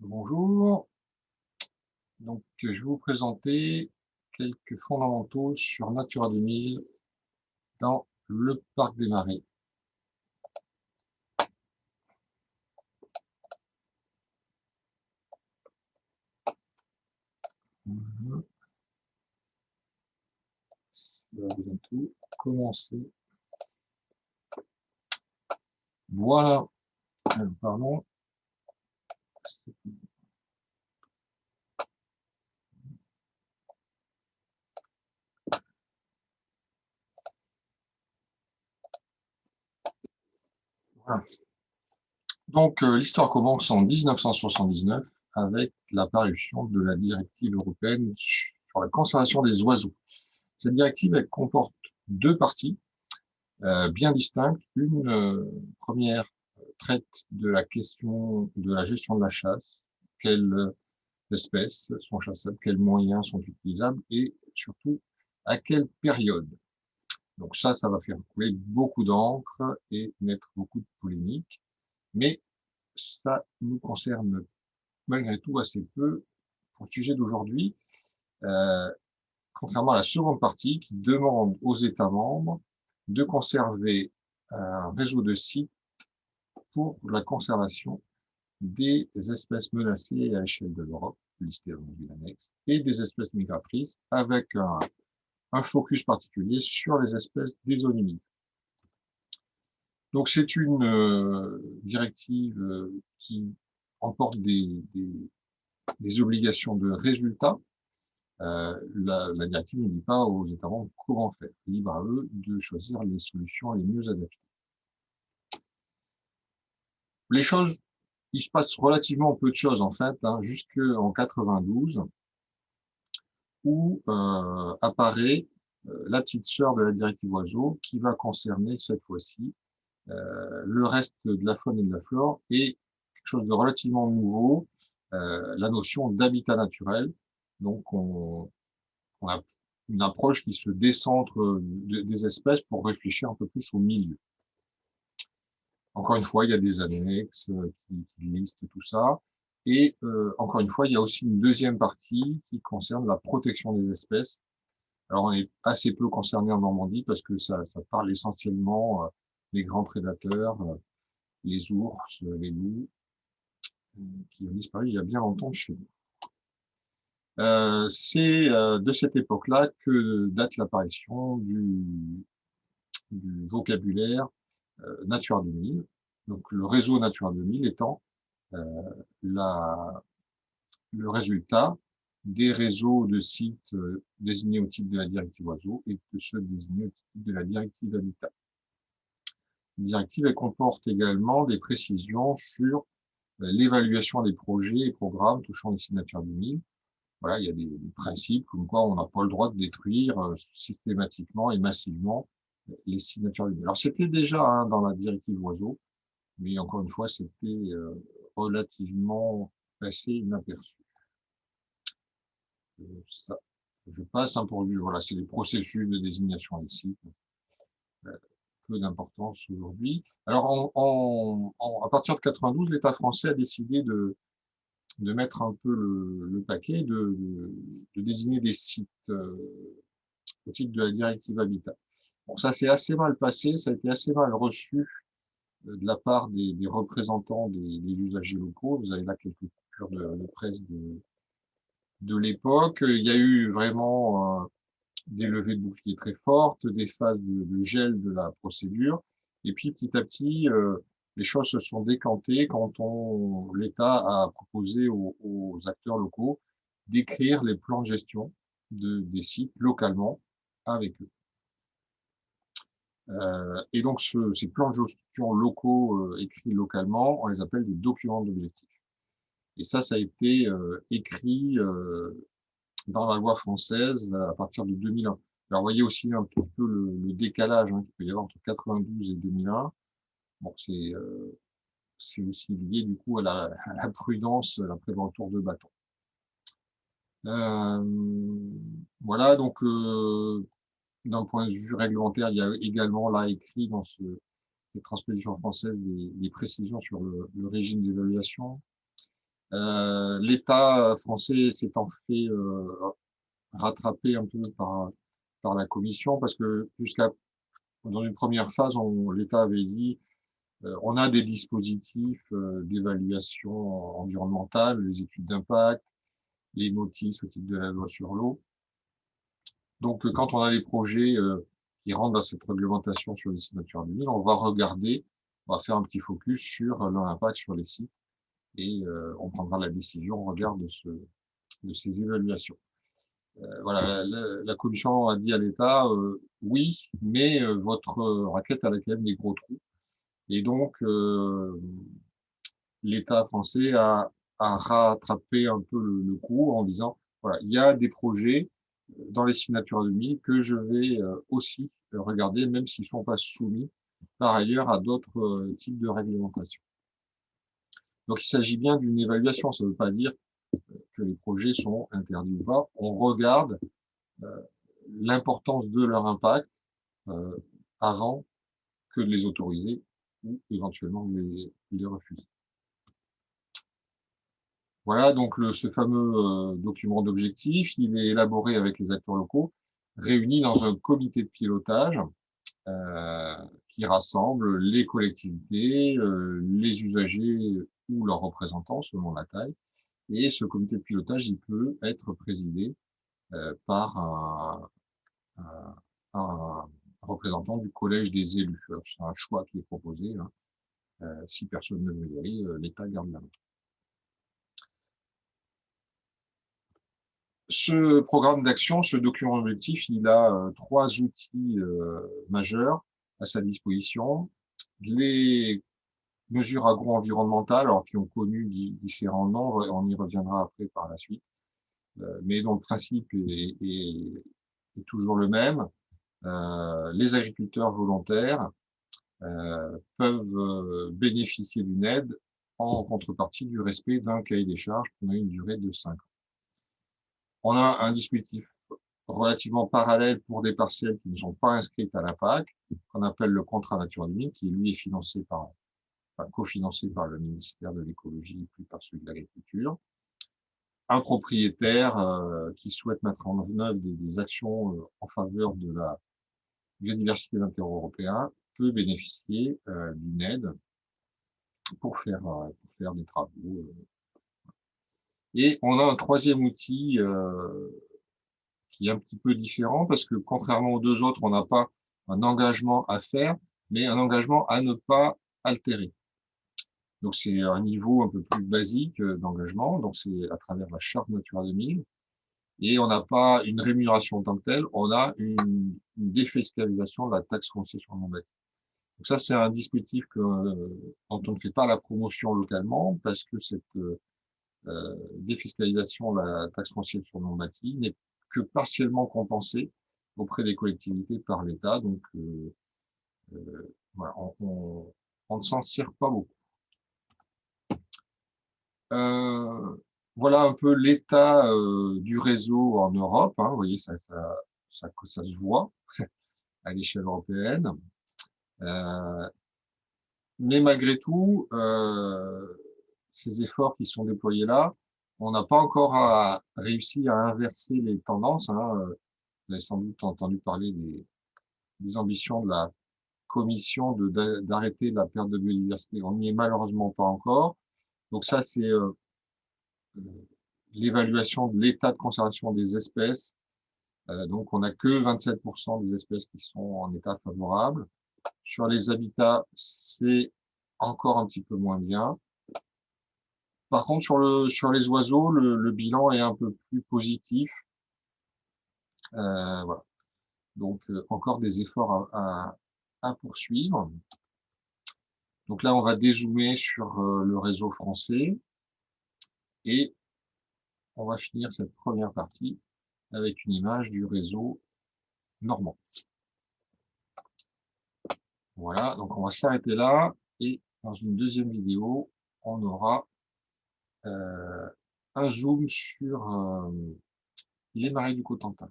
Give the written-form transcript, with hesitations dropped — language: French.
Bonjour, donc je vais vous présenter quelques fondamentaux sur Natura 2000 dans le parc des Marais. Mhm. Ça va bientôt commencer. Voilà, pardon. Voilà. Donc l'histoire commence en 1979 avec la parution de la directive européenne sur la conservation des oiseaux. Cette directive, elle comporte deux parties bien distinctes. Une première traite de la question de la gestion de la chasse, quelles espèces sont chassables, quels moyens sont utilisables et surtout à quelle période. Donc ça va faire couler beaucoup d'encre et mettre beaucoup de polémiques, mais ça nous concerne malgré tout assez peu pour le sujet d'aujourd'hui, euh, contrairement à la seconde partie qui demande aux États membres de conserver un réseau de sites pour la conservation des espèces menacées à l'échelle de l'Europe, listées dans une annexe, et des espèces migratrices avec un focus particulier sur les espèces des zones humides. Donc c'est une directive qui emporte des obligations de résultat. La directive ne dit pas aux États membres comment faire. Libre à eux de choisir les solutions les mieux adaptées. Les choses, il se passe relativement peu de choses en fait, jusqu'en 92, où apparaît la petite sœur de la directive oiseaux qui va concerner cette fois-ci le reste de la faune et de la flore et quelque chose de relativement nouveau, la notion d'habitat naturel. Donc on a une approche qui se décentre des espèces pour réfléchir un peu plus au milieu. Encore une fois, il y a des annexes qui listent tout ça. Et encore une fois, il y a aussi une deuxième partie qui concerne la protection des espèces. Alors, on est assez peu concerné en Normandie parce que ça parle essentiellement des grands prédateurs, les ours, les loups, qui ont disparu il y a bien longtemps chez nous. C'est de cette époque-là que date l'apparition du vocabulaire Natura 2000. Donc, le réseau Natura 2000 étant euh, la, le résultat des réseaux de sites désignés au titre de la directive oiseaux et de ceux désignés au titre de la directive habitat. La directive elle comporte également des précisions sur l'évaluation des projets et programmes touchant les sites Natura 2000. Voilà, il y a des principes comme quoi on n'a pas le droit de détruire systématiquement et massivement les sites Natura 2000. Alors c'était déjà dans la directive oiseaux, mais encore une fois, c'était relativement passé inaperçu. Ça, je passe pour du, voilà, c'est les processus de désignation des sites, peu d'importance aujourd'hui. Alors, à partir de 92, l'État français a décidé de mettre un peu le paquet, de désigner des sites au titre de la directive Habitat. Bon, ça s'est assez mal passé, ça a été assez mal reçu de la part des représentants des usagers locaux. Vous avez là quelques coupures de presse de l'époque. Il y a eu vraiment des levées de boucliers très fortes, des phases de gel de la procédure. Et puis petit à petit, les choses se sont décantées quand l'État a proposé aux acteurs locaux d'écrire les plans de gestion des sites localement avec eux. Et donc ces plans de gestion locaux écrits localement, on les appelle des documents d'objectifs. Et ça a été écrit dans la loi française à partir de 2001. Alors, vous voyez aussi un petit peu le décalage qu'il peut y avoir entre 92 et 2001. Bon, c'est aussi lié du coup à la prudence, après le retour de bâton. Voilà, donc d'un point de vue réglementaire, il y a également là écrit dans cette transposition française des précisions sur le régime d'évaluation. L'État français s'étant fait rattraper un peu par la Commission, parce que dans une première phase, l'État avait dit on a des dispositifs d'évaluation environnementale, les études d'impact, les notices au titre de la loi sur l'eau. Donc, quand on a des projets qui rentrent dans cette réglementation sur les sites Natura 2000, on va faire un petit focus sur leur impact sur les sites et on prendra la décision au regard de ces évaluations. Voilà, la Commission a dit à l'État, oui, mais votre raquette elle a quand même des gros trous. Et donc, l'État français a rattrapé un peu le coup en disant, voilà, il y a des projets dans les sites Natura 2000 que je vais aussi regarder, même s'ils ne sont pas soumis par ailleurs à d'autres types de réglementation. Donc, il s'agit bien d'une évaluation. Ça ne veut pas dire que les projets sont interdits ou pas. On regarde l'importance de leur impact avant que de les autoriser ou éventuellement de les refuser. Voilà, donc ce fameux document d'objectifs, il est élaboré avec les acteurs locaux, réunis dans un comité de pilotage qui rassemble les collectivités, les usagers ou leurs représentants selon la taille. Et ce comité de pilotage, il peut être présidé par un représentant du collège des élus. C'est un choix qui est proposé. Hein. Si personne ne veut y aller, l'État garde la main. Ce programme d'action, ce document objectif, il a 3 outils majeurs à sa disposition. Les mesures agro-environnementales, alors qui ont connu différents noms, on y reviendra après par la suite, mais dont le principe est toujours le même. Les agriculteurs volontaires peuvent bénéficier d'une aide en contrepartie du respect d'un cahier des charges pendant une durée de 5 ans. On a un dispositif relativement parallèle pour des parcelles qui ne sont pas inscrites à la PAC, qu'on appelle le contrat Natura 2000, qui lui est financé cofinancé par le ministère de l'écologie et plus par celui de l'agriculture. Un propriétaire qui souhaite mettre en œuvre des actions en faveur de la biodiversité d'intérêt européen peut bénéficier d'une aide pour faire des travaux. Et on a un troisième outil qui est un petit peu différent parce que contrairement aux 2 autres, on n'a pas un engagement à faire, mais un engagement à ne pas altérer. Donc c'est un niveau un peu plus basique d'engagement, donc c'est à travers la charte Natura 2000. Et on n'a pas une rémunération en tant que telle, on a une défiscalisation de la taxe foncière sur le non-bâti. Donc ça, c'est un dispositif dont on ne fait pas la promotion localement parce que cette défiscalisation de la taxe foncière sur le non-bâti n'est que partiellement compensée auprès des collectivités par l'État. Donc voilà, on ne s'en sert pas beaucoup. Voilà un peu l'état du réseau en Europe. Hein, vous voyez, ça se voit à l'échelle européenne. Mais malgré tout, ces efforts qui sont déployés là, on n'a pas encore réussi à inverser les tendances. Hein. Vous avez sans doute entendu parler des ambitions de la Commission d'arrêter la perte de biodiversité. On n'y est malheureusement pas encore. Donc ça, c'est l'évaluation de l'état de conservation des espèces. Donc, on n'a que 27% des espèces qui sont en état favorable. Sur les habitats, c'est encore un petit peu moins bien. Par contre, sur les oiseaux, le bilan est un peu plus positif. Voilà. Donc, encore des efforts à poursuivre. Donc là, on va dézoomer sur le réseau français et on va finir cette première partie avec une image du réseau normand. Voilà, donc on va s'arrêter là et dans une deuxième vidéo, on aura un zoom sur les marais du Cotentin.